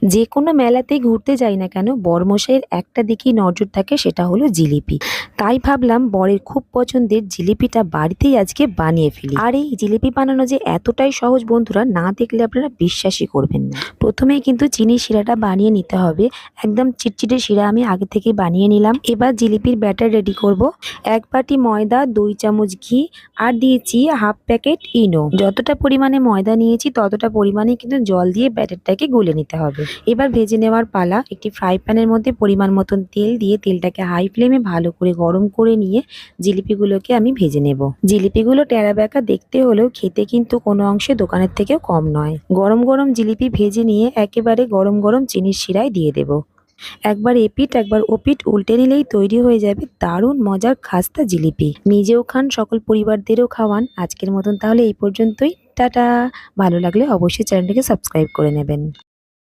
যে কোনো মেলাতেই ঘুরতে যাই না কেন বরমশাইয়ের একটা দিকেই নজর থাকে, সেটা হলো জিলিপি। তাই ভাবলাম বরের খুব পছন্দের জিলিপিটা বাড়িতেই আজকে বানিয়ে ফেলি। আর এই জিলিপি বানানো যে এতটাই সহজ বন্ধুরা, না দেখলে আপনারা বিশ্বাসই করবেন না। প্রথমেই কিন্তু চিনির শিরাটা বানিয়ে নিতে হবে। একদম চিটচিটে শিরা আমি আগে থেকে বানিয়ে নিলাম। এবার জিলিপির ব্যাটার রেডি করব। 1 বাটি ময়দা, 2 চামচ ঘি আর দিয়েছি হাফ প্যাকেট ইনো। যতটা পরিমাণে ময়দা নিয়েছি ততটা পরিমাণে কিন্তু জল দিয়ে ব্যাটারটাকে গুলে নিতে হবে। এবার ভেজে নেওয়ার পালা। একটি ফ্রাই প্যানের মধ্যে পরিমাণ মতন তেল দিয়ে তেলটাকে হাই ফ্লেমে ভালো করে গরম করে নিয়ে জিলিপিগুলোকে আমি ভেজে নেব। জিলিপিগুলো টেরা বেঁকা দেখতে হলেও খেতে কিন্তু কোনো অংশে দোকানের থেকেও কম নয়। গরম গরম জিলিপি ভেজে নিয়ে একেবারে গরম গরম চিনির শিরায় দিয়ে দেব। একবার এপিঠ একবার ওপিঠ উল্টে নিলেই তৈরি হয়ে যাবে দারুণ মজার খাস্তা জিলিপি। নিজেও খান, সকল পরিবারদেরও খাওয়ান। আজকের মতন তাহলে এই পর্যন্তই। টাটা। ভালো লাগলে অবশ্যই চ্যানেলটিকে সাবস্ক্রাইব করে নেবেন।